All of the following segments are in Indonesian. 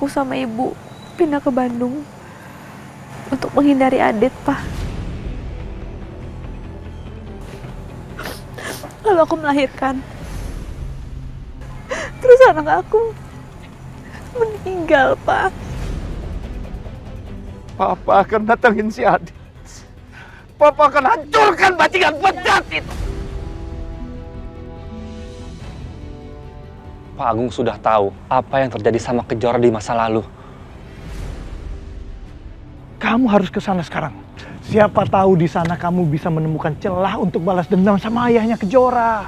aku sama ibu pindah ke Bandung untuk menghindari Adit, Pak. Lalu aku melahirkan. Terus anak aku meninggal, Pak. Papa akan datangin si Adit. Papa akan hancurkan bajingan penjahat itu. Pak Agung sudah tahu apa yang terjadi sama Kejora di masa lalu. Kamu harus ke sana sekarang. Siapa tahu di sana kamu bisa menemukan celah untuk balas dendam sama ayahnya Kejora.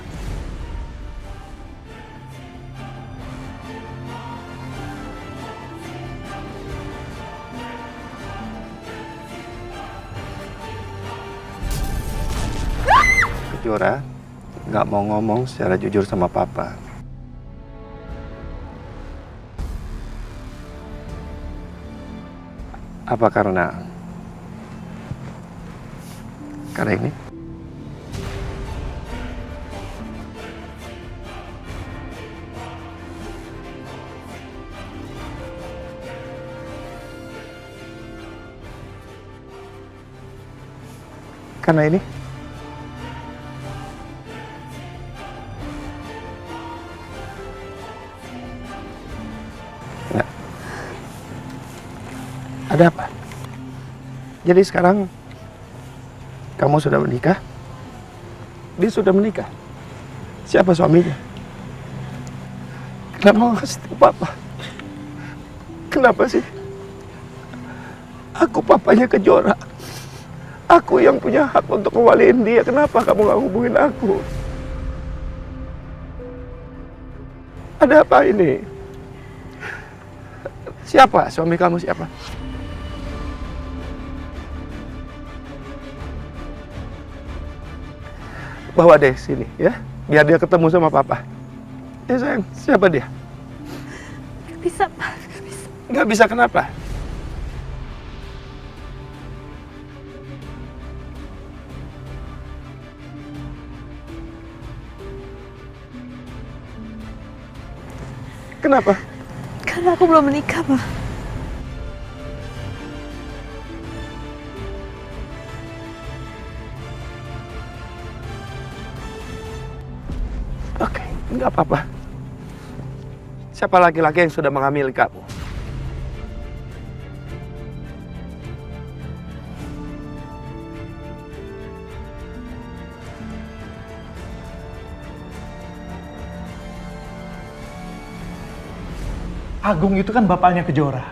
Kejora nggak mau ngomong secara jujur sama Papa. Apa karena ini? Karena ini? Enggak. Ada apa? Jadi sekarang kamu sudah menikah? Dia sudah menikah? Siapa suaminya? Kenapa nggak kasih tahu Papa? Kenapa sih? Aku papanya Kejora. Aku yang punya hak untuk ngewaliin dia. Kenapa kamu nggak hubungin aku? Ada apa ini? Siapa? Suami kamu siapa? Bawa deh sini ya, biar dia ketemu sama Papa. Ya sayang, siapa dia? Gak bisa, Pak. Gak bisa. Nggak bisa kenapa? Kenapa? Karena aku belum menikah, Pak. Oke, nggak apa-apa. Siapa laki-laki yang sudah menghamili kamu? Agung itu kan bapaknya Kejora.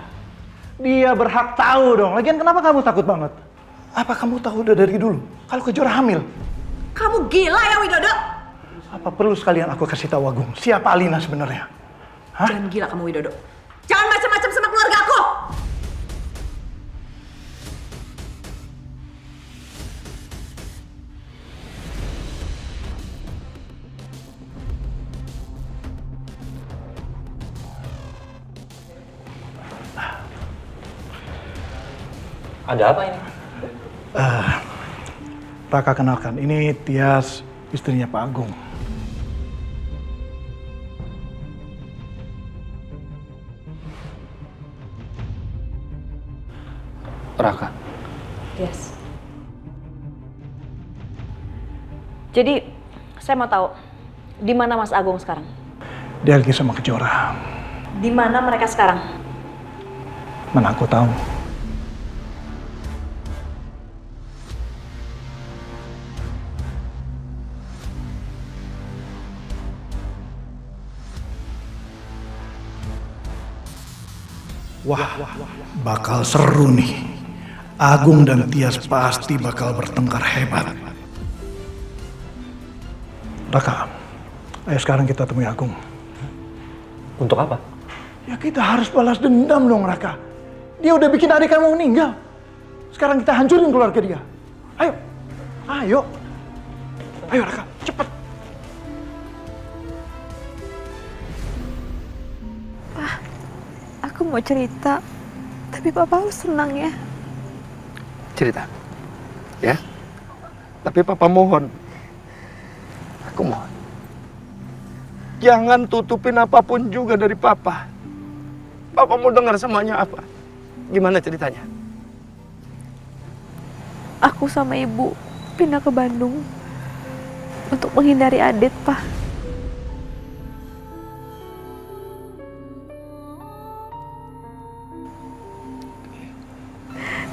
Dia berhak tahu dong. Lagian kenapa kamu takut banget? Apa kamu tahu udah dari dulu kalau Kejora hamil? Kamu gila ya, Widodo? Apa perlu sekalian aku kasih tahu Agung siapa Alina sebenarnya? Hah? Jangan gila kamu, Widodo. Jangan macam-macam sama keluarga aku. Ada apa ini? Raka kenalkan, ini Tias, istrinya Pak Agung. Raka. Yes. Jadi, saya mau tahu di mana Mas Agung sekarang? Dia lagi sama Kejora. Di mana mereka sekarang? Mana aku tahu. Wah, bakal seru nih. Agung dan Tias pasti bakal bertengkar hebat. Raka, ayo sekarang kita temui Agung. Untuk apa? Ya kita harus balas dendam dong, Raka. Dia udah bikin adik kamu meninggal. Sekarang kita hancurin keluarga dia. Ayo, ayo. Ayo Raka, cepet. Aku mau cerita, tapi Papa harus tenang ya. Cerita, ya. Tapi Papa mohon, aku mohon, jangan tutupin apapun juga dari Papa. Papa mau dengar semuanya apa. Gimana ceritanya? Aku sama ibu pindah ke Bandung untuk menghindari Adit, Pak.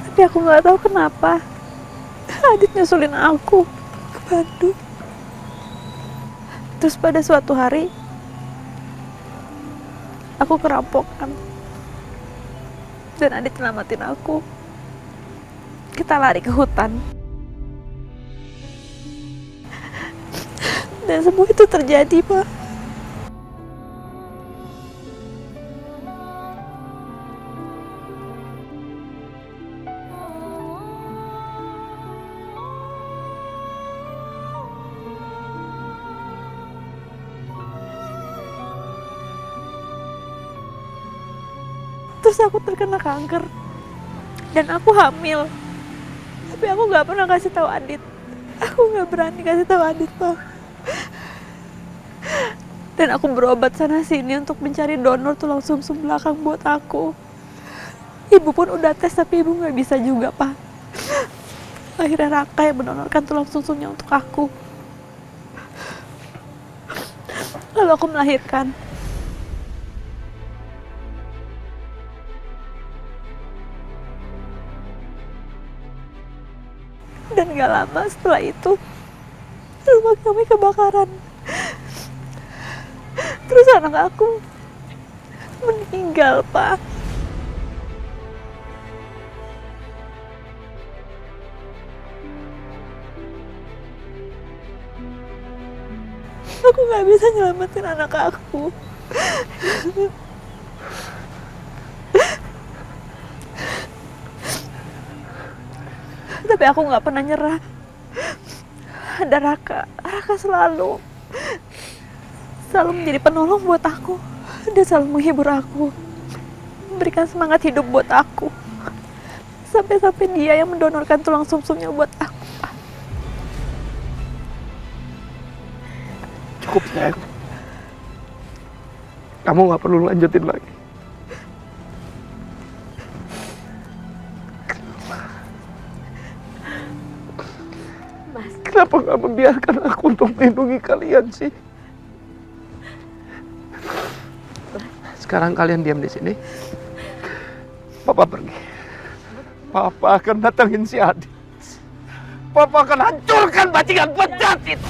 Tapi aku nggak tahu kenapa Adit nyusulin aku ke Bandung. Terus pada suatu hari aku kerampokan dan Adit nyelamatin aku. Kita lari ke hutan. Dan semua itu terjadi, Pak. Terus aku terkena kanker. Dan aku hamil. Tapi aku nggak pernah kasih tahu Adit. Aku nggak berani kasih tahu Adit, Pak. Dan aku berobat sana sini untuk mencari donor tulang sumsum belakang buat aku. Ibu pun udah tes tapi ibu nggak bisa juga, Pak. Akhirnya Raka yang mendonorkan tulang sumsumnya untuk aku. Lalu aku melahirkan. Dan gak lama setelah itu rumah kami kebakaran. Terus anak aku meninggal, Pak. Aku gak bisa nyelamatin anak aku. Tapi aku nggak pernah nyerah. Ada Raka selalu menjadi penolong buat aku. Dia selalu menghibur aku, memberikan semangat hidup buat aku. Sampai-sampai dia yang mendonorkan tulang sumsumnya buat aku. Cukup, sayang. Kamu nggak perlu lanjutin lagi. Kenapa nggak membiarkan aku untuk melindungi kalian sih? Sekarang kalian diam di sini. Papa pergi. Papa akan datangin si Adit. Papa akan hancurkan bajingan pecat itu.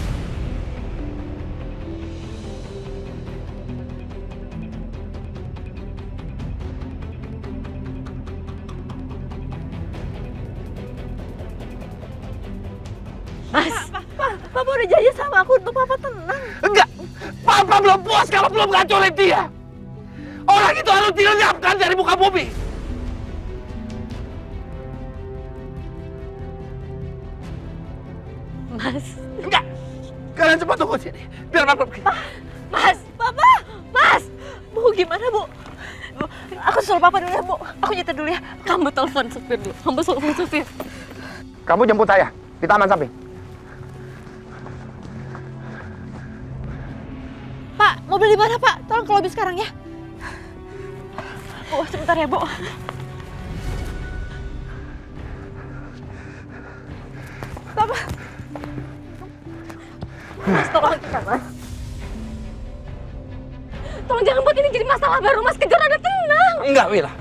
Papa udah janji sama aku untuk Papa tenang. Enggak, Papa belum puas kalau belum ngancurin dia. Orang itu harus dilenyapkan dari muka bumi. Mas. Enggak, kalian cepat tunggu sini. Biar Papa pergi. Mas, Papa, Mas. Bu, gimana, Bu? Bu, aku suruh Papa dulu ya, Bu. Aku nyetir dulu ya. Kamu telepon supir dulu. Kamu telepon supir. Kamu jemput saya di taman samping. Pak, mobil di mana, Pak? Tolong ke lobi sekarang ya. Bu, sebentar ya, Bu. Papa. Mas, tolong kita, Mas. Tolong jangan buat ini jadi masalah baru, Mas. Kejar ada tenang. Enggak, Wila.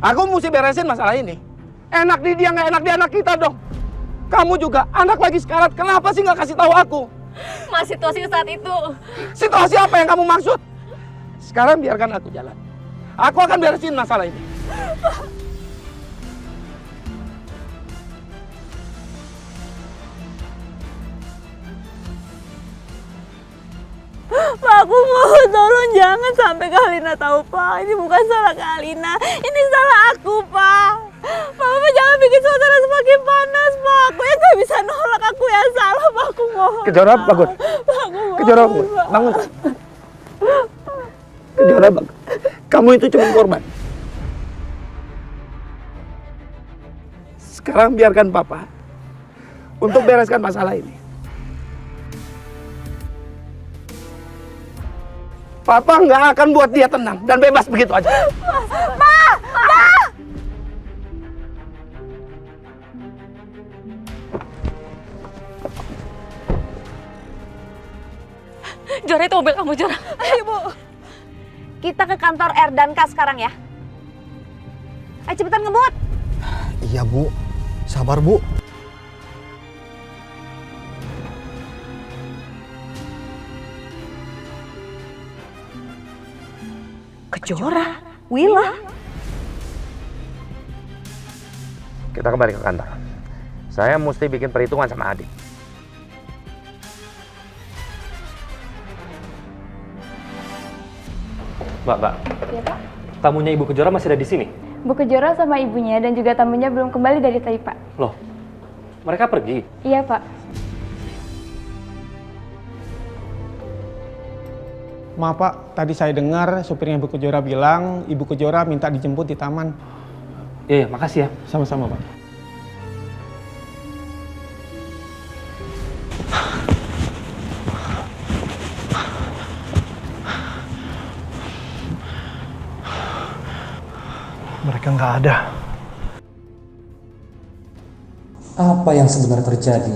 Aku mesti beresin masalah ini. Enak di dia, nggak enak di anak kita dong. Kamu juga anak lagi sekarat. Kenapa sih nggak kasih tahu aku? Mas, situasi saat itu. Situasi apa yang kamu maksud? Sekarang biarkan aku jalan. Aku akan beresin masalah ini. Pak, aku mohon tolong jangan sampai Kak Alina tahu, Pak. Ini bukan salah Kak Alina. Ini salah aku, Pak. Papa jangan bikin suasana semakin panas, Pak. Aku yang gak bisa nolak. Aku yang salah, Pak. Aku mohon. Kejora, Pak. bangun. Pak, aku mohon, Kejora, Pak. bangun. Kejora, bangun. Kamu itu cuma korban. Sekarang biarkan Papa untuk bereskan masalah ini. Papa nggak akan buat dia tenang dan bebas begitu aja. Jora, itu mobil kamu, Jora. Ayo, Bu. Kita ke kantor Erdanka sekarang ya. Ayo cepetan ngebut. Iya, Bu. Sabar, Bu. Kejora, Willa. Kita kembali ke kantor. Saya mesti bikin perhitungan sama Adik. Mbak. Iya, Pak. Tamunya Ibu Kejora masih ada di sini? Bu Kejora sama ibunya dan juga tamunya belum kembali dari tadi, Pak. Loh, mereka pergi? Iya, Pak. Maaf Pak, tadi saya dengar supirnya Ibu Kejora bilang Ibu Kejora minta dijemput di taman. Iya, makasih ya. Sama-sama Pak. Mereka nggak ada. Apa yang sebenarnya terjadi?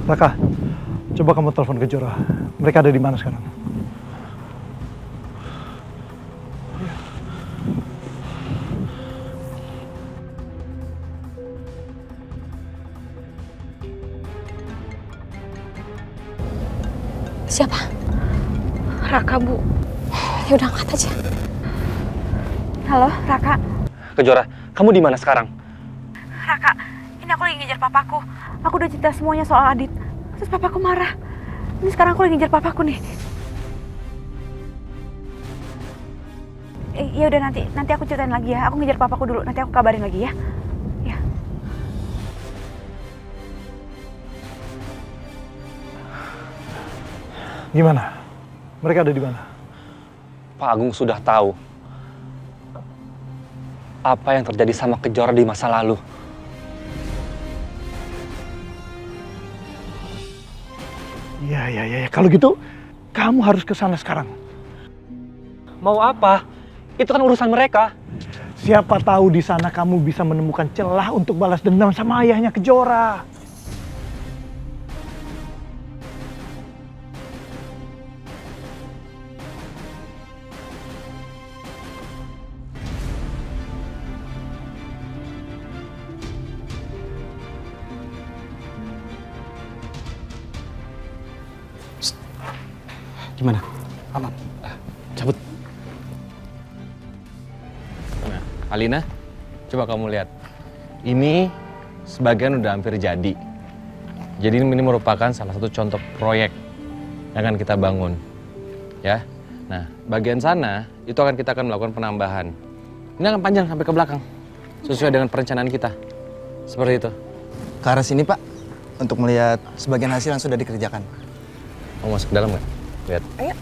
Raka, coba kamu telepon Kejora. Mereka ada di mana sekarang? Siapa? Raka, Bu. Ya udah angkat aja. Halo, Raka. Kejora, kamu di mana sekarang? Raka, ini aku lagi ngejar papaku. Aku udah cerita semuanya soal Adit. Terus papaku marah. Ini sekarang aku lagi ngejar papaku nih. Ya udah nanti aku ceritain lagi ya. Aku ngejar papaku dulu. Nanti aku kabarin lagi ya. Ya. Gimana? Mereka ada di mana? Pak Agung sudah tahu apa yang terjadi sama Kejora di masa lalu. Iya. Kalau gitu, kamu harus ke sana sekarang. Mau apa? Itu kan urusan mereka. Siapa tahu di sana kamu bisa menemukan celah untuk balas dendam sama ayahnya Kejora. Gimana? Aman. Cabut. Nah, Alina, coba kamu lihat. Ini sebagian udah hampir jadi. Jadi ini merupakan salah satu contoh proyek yang akan kita bangun. Ya. Nah, bagian sana itu kita akan melakukan penambahan. Ini akan panjang sampai ke belakang. Sesuai dengan perencanaan kita. Seperti itu. Ke arah sini, Pak, untuk melihat sebagian hasil yang sudah dikerjakan. Mau masuk ke dalam nggak? Lihat. Ayo.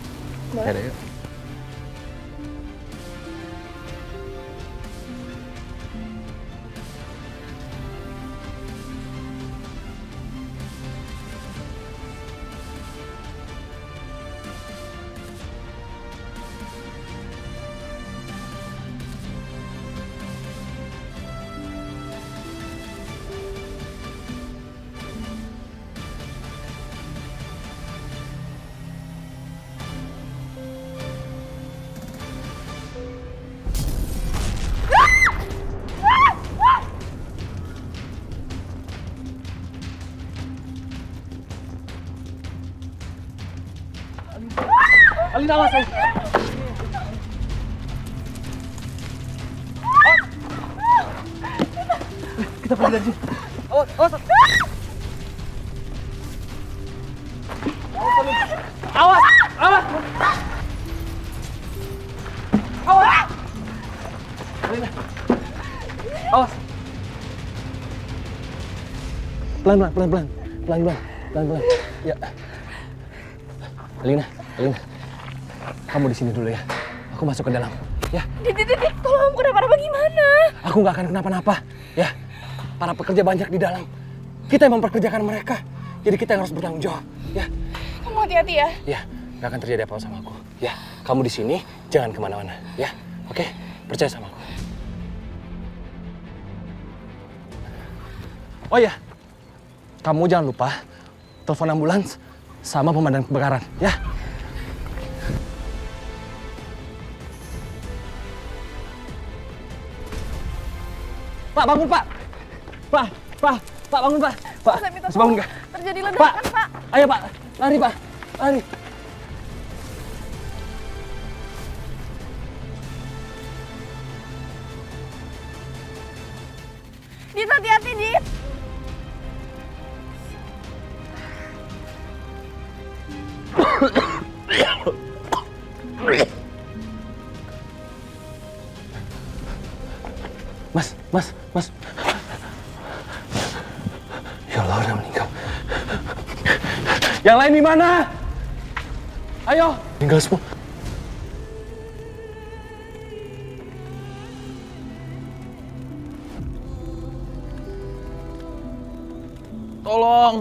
Boleh. Ayo. Alina, awas. Kita pergi dari sini. Pelan-pelan. Ya. Alina. Kamu di sini dulu ya. Aku masuk ke dalam. Ya. Tolong, aku kenapa-napa gimana? Aku nggak akan kenapa-napa. Ya. Para pekerja banyak di dalam. Kita yang memperkerjakan mereka. Jadi kita yang harus bertanggung jawab. Ya. Kamu Kamu hati-hati ya. Ya, nggak akan terjadi apa-apa sama aku. Ya, kamu di sini, jangan kemana-mana. Ya, oke? Percaya sama aku. Oh ya, kamu jangan lupa telepon ambulans sama pemadam kebakaran, ya? Pak, bangun, Pak! Pak, bangun, Pak! Pak, Saya minta masih bangun tolong. nggak? Terjadi Pak, ledakan, Pak. ayo Pak, lari Pak, lari. Dit, hati-hati, Dit. Mas. Ya Allah, udah meninggal. Yang lain di mana? Ayo. Meninggal semua. Tolong.